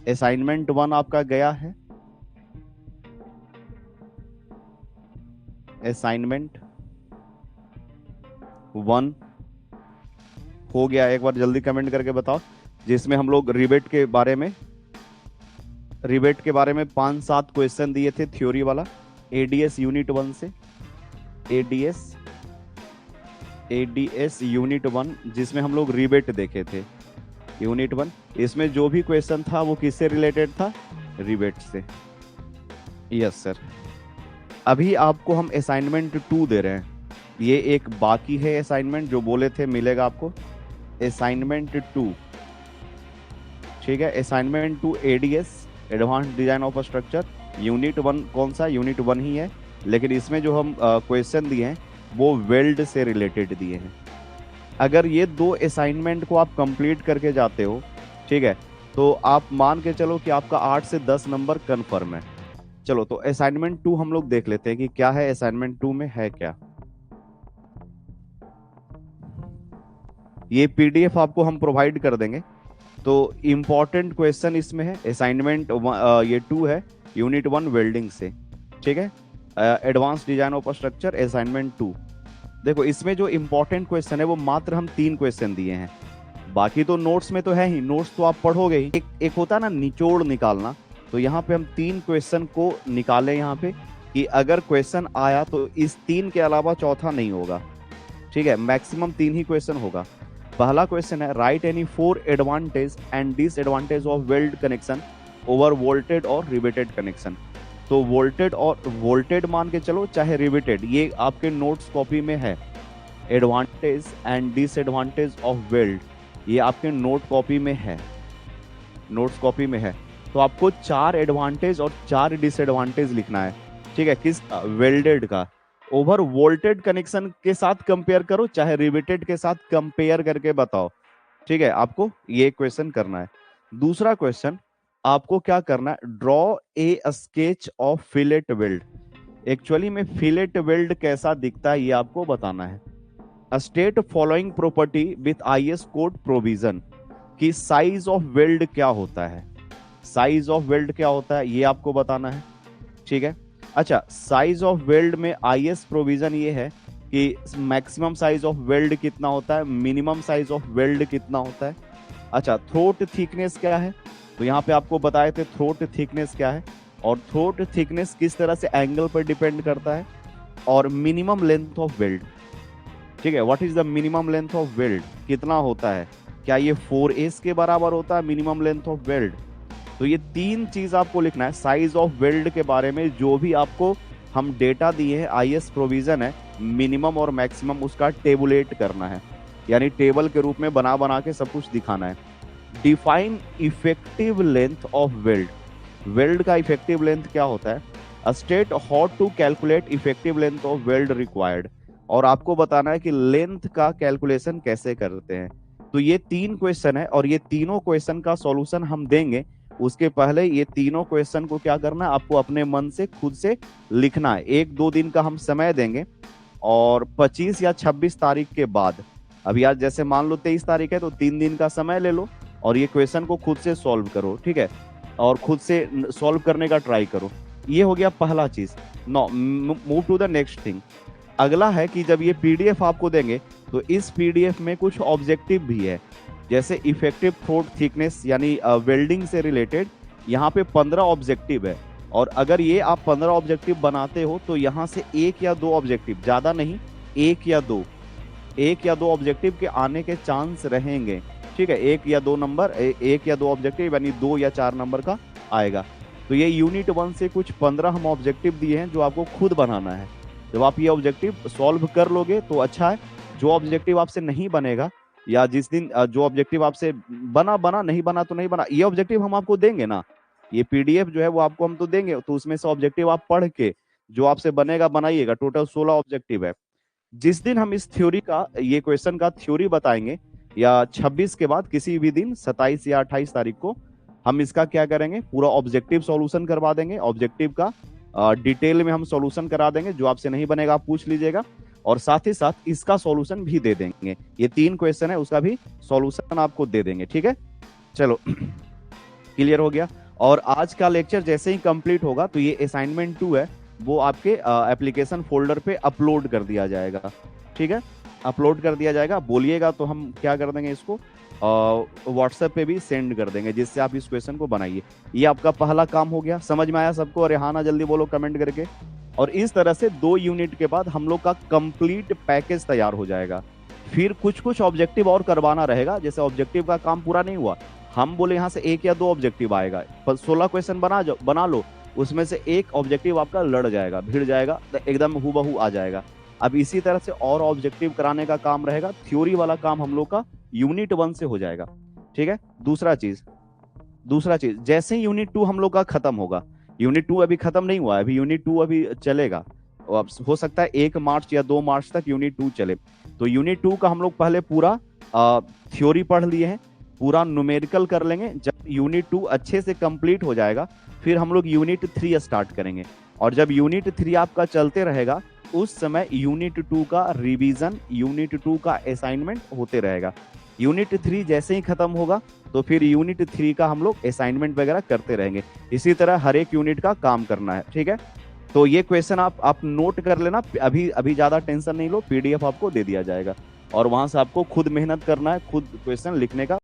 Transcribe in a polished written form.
Assignment 1 आपका गया है? असाइनमेंट 1 हो गया? एक बार जल्दी कमेंट करके बताओ। जिसमें हम लोग रिबेट के बारे में 5-7 क्वेश्चन दिए थे, थ्योरी वाला, एडीएस यूनिट 1 से। एडीएस एडीएस यूनिट 1, जिसमें हम लोग रिबेट देखे थे, यूनिट 1। इसमें जो भी क्वेश्चन था वो किससे रिलेटेड था? रिबेट से। Yes sir. अभी आपको हम असाइनमेंट 2 दे रहे हैं। ये एक बाकी है असाइनमेंट, जो बोले थे मिलेगा आपको। असाइनमेंट 2, ठीक है। Assignment 2 ADS, advance design of structure, unit 1। कौन सा? यूनिट 1 ही है, लेकिन इसमें जो हम क्वेश्चन दिए हैं वो वेल्ड से रिलेटेड दिए हैं। अगर ये 2 असाइनमेंट को आप कंप्लीट करके जाते हो, ठीक है, तो आप मान के चलो कि आपका 8 से 10 नंबर कन्फर्म है। चलो, तो असाइनमेंट 2 हम लोग देख लेते हैं कि क्या है असाइनमेंट 2 में, है क्या। ये पीडीएफ आपको हम प्रोवाइड कर देंगे। तो इंपॉर्टेंट क्वेश्चन इसमें है असाइनमेंट ये 2 है, यूनिट 1 वेल्डिंग से, ठीक है। Advance design of structure assignment 2। देखो, इसमें जो इंपॉर्टेंट क्वेश्चन है वो मात्र हम 3 क्वेश्चन दिए हैं। बाकी तो नोट्स में तो है ही, नोट्स तो आप पढ़ोगे ही। एक होता है ना निचोड़ निकालना, तो यहाँ पे हम 3 क्वेश्चन को निकाले यहाँ पे, कि अगर क्वेश्चन आया तो इस 3 के अलावा चौथा नहीं होगा, ठीक है। मैक्सिमम 3 ही क्वेश्चन होगा। पहला क्वेश्चन है, right any 4 advantage and disadvantage of weld connection over vaulted और रिवेटेड कनेक्शन। तो वोल्टेड मान के चलो, चाहे रिवेटेड, ये आपके नोट्स कॉपी में है। Advantage and disadvantage of weld, ये आपके नोट कॉपी में है, नोट्स कॉपी में है। तो आपको 4 एडवांटेज और 4 डिसएडवांटेज लिखना है, ठीक है। किस? वेल्डेड का। ओवर वोल्टेड कनेक्शन के साथ कंपेयर करो, चाहे रिवेटेड के साथ कंपेयर करके बताओ, ठीक है। आपको ये क्वेश्चन करना है। दूसरा क्वेश्चन, आपको क्या करना है, draw a sketch of fillet weld. Actually में फिलेट वेल्ड कैसा दिखता है ये आपको बताना है। State following property with IS code provision, कि साइज ऑफ वेल्ड क्या होता है, साइज ऑफ वेल्ड क्या होता है ये आपको बताना है, ठीक है। अच्छा, साइज ऑफ वेल्ड में आईएस प्रोविजन ये है कि मैक्सिमम साइज ऑफ वेल्ड कितना होता है, मिनिमम साइज ऑफ वेल्ड कितना होता है। अच्छा, थ्रोट थिकनेस क्या है, तो यहाँ पे आपको बताए थे थ्रोट थिकनेस क्या है, और थ्रोट थिकनेस किस तरह से एंगल पर डिपेंड करता है। और मिनिमम लेंथ ऑफ वेल्ड, ठीक है, what is the minimum length of weld, कितना होता है, क्या ये 4s के बराबर होता है मिनिमम लेंथ ऑफ वेल्ड। तो ये 3 चीज आपको लिखना है साइज ऑफ वेल्ड के बारे में। जो भी आपको हम डेटा दिए हैं, आईएस प्रोविजन है, मिनिमम और मैक्सिमम उसका टेबुलेट करना है, यानी टेबल के रूप में बना बना के सब कुछ दिखाना है। Define effective length of weld, weld का इफेक्टिव लेंथ क्या होता है। State how to calculate effective length of weld required, और आपको बताना है कि लेंथ का कैलकुलेशन कैसे करते हैं। तो ये 3 क्वेश्चन है, और ये तीनों क्वेश्चन का सॉल्यूशन हम देंगे। उसके पहले ये तीनों क्वेश्चन को क्या करना है, आपको अपने मन से खुद से लिखना है। 1-2 दिन का हम समय देंगे, और 25 या 26 तारीख के बाद, अभी आज जैसे मान लो 23 तारीख है, तो 3 दिन का समय ले लो और ये क्वेश्चन को खुद से सॉल्व करो, ठीक है, और खुद से सॉल्व करने का ट्राई करो। ये हो गया पहला चीज। No, move to the next thing. अगला है कि जब ये पीडीएफ आपको देंगे, तो इस पीडीएफ में कुछ ऑब्जेक्टिव भी है, जैसे इफेक्टिव थ्रोट थिकनेस, यानी वेल्डिंग से रिलेटेड यहाँ पे 15 ऑब्जेक्टिव है। और अगर ये आप 15 ऑब्जेक्टिव बनाते हो, तो यहाँ से 1 या 2 ऑब्जेक्टिव, ज्यादा नहीं, 1 या 2 ऑब्जेक्टिव के आने के चांस रहेंगे, ठीक है। 1 या 2 ऑब्जेक्टिव, यानी 2 या 4 नंबर का आएगा। तो ये यूनिट 1 से कुछ 15 हम ऑब्जेक्टिव दिए हैं, जो आपको खुद बनाना है। जब आप ये ऑब्जेक्टिव सॉल्व कर लोगे तो अच्छा है। जो ऑब्जेक्टिव आपसे नहीं बनेगा, या जिस दिन जो ऑब्जेक्टिव आपसे बना बना, नहीं बना तो नहीं बना, ये ऑब्जेक्टिव हम आपको देंगे ना, ये पीडीएफ जो है वो आपको हम तो देंगे, तो उसमें से ऑब्जेक्टिव आप पढ़ के जो आपसे बनेगा बनाइएगा। टोटल 16 ऑब्जेक्टिव है। जिस दिन हम इस थ्योरी का, ये क्वेश्चन का थ्योरी बताएंगे, या 26 के बाद किसी भी दिन, 27 या 28 तारीख को, हम इसका क्या करेंगे, पूरा ऑब्जेक्टिव सॉल्यूशन करवा देंगे। ऑब्जेक्टिव का डिटेल में हम सॉल्यूशन करा देंगे, जो आपसे नहीं बनेगा आप पूछ लीजिएगा, और साथ ही साथ इसका सॉल्यूशन भी दे देंगे। ये 3 क्वेश्चन है, उसका भी सॉल्यूशन आपको दे देंगे, ठीक है। चलो क्लियर हो गया। और आज का लेक्चर जैसे ही कंप्लीट होगा तो ये असाइनमेंट 2 है वो आपके एप्लीकेशन फोल्डर पे अपलोड कर दिया जाएगा। ठीक है, अपलोड कर दिया जाएगा। बोलिएगा तो हम क्या कर देंगे, इसको व्हाट्सएप पे भी सेंड कर देंगे, जिससे आप इस क्वेश्चन को बनाइए। ये आपका पहला काम हो गया। समझ में आया सबको? और हाँ ना जल्दी बोलो कमेंट करके। और इस तरह से 2 यूनिट के बाद हम लोग का कंप्लीट पैकेज तैयार हो जाएगा। फिर कुछ कुछ ऑब्जेक्टिव और करवाना रहेगा। जैसे ऑब्जेक्टिव का काम पूरा नहीं हुआ, हम बोले यहाँ से 1 या 2 ऑब्जेक्टिव आएगा, पर 16 क्वेश्चन बना लो, उसमें से एक ऑब्जेक्टिव आपका लड़ जाएगा, भिड़ जाएगा, तो एकदम हूबहू आ जाएगा। अब इसी तरह से और ऑब्जेक्टिव कराने का काम रहेगा। थ्योरी वाला काम हम लोग का यूनिट 1 से हो जाएगा। ठीक है। दूसरा चीज जैसे ही यूनिट 2 हम लोग का खत्म होगा, यूनिट 2 अभी खत्म नहीं हुआ है, अभी यूनिट 2 अभी चलेगा। और अब हो सकता है 1 मार्च या 2 मार्च तक यूनिट 2 चले। तो यूनिट 2 का हम लोग पहले पूरा थ्योरी पढ़ लिए हैं, पूरा न्यूमेरिकल कर लेंगे। जब यूनिट 2 अच्छे से कंप्लीट हो जाएगा फिर हम लोग यूनिट 3 स्टार्ट करेंगे। और जब यूनिट 3 आपका चलते रहेगा उस समय यूनिट 2 का रिवीजन, यूनिट 2 का असाइनमेंट होते रहेगा। यूनिट 3 जैसे ही खत्म होगा तो फिर यूनिट 3 का हम लोग असाइनमेंट वगैरह करते रहेंगे। इसी तरह हर एक यूनिट का काम करना है। ठीक है। तो ये क्वेश्चन आप नोट कर लेना। अभी अभी ज्यादा टेंशन नहीं लो, पीडीएफ आपको दे दिया जाएगा और वहां से आपको खुद मेहनत करना है, खुद क्वेश्चन लिखने का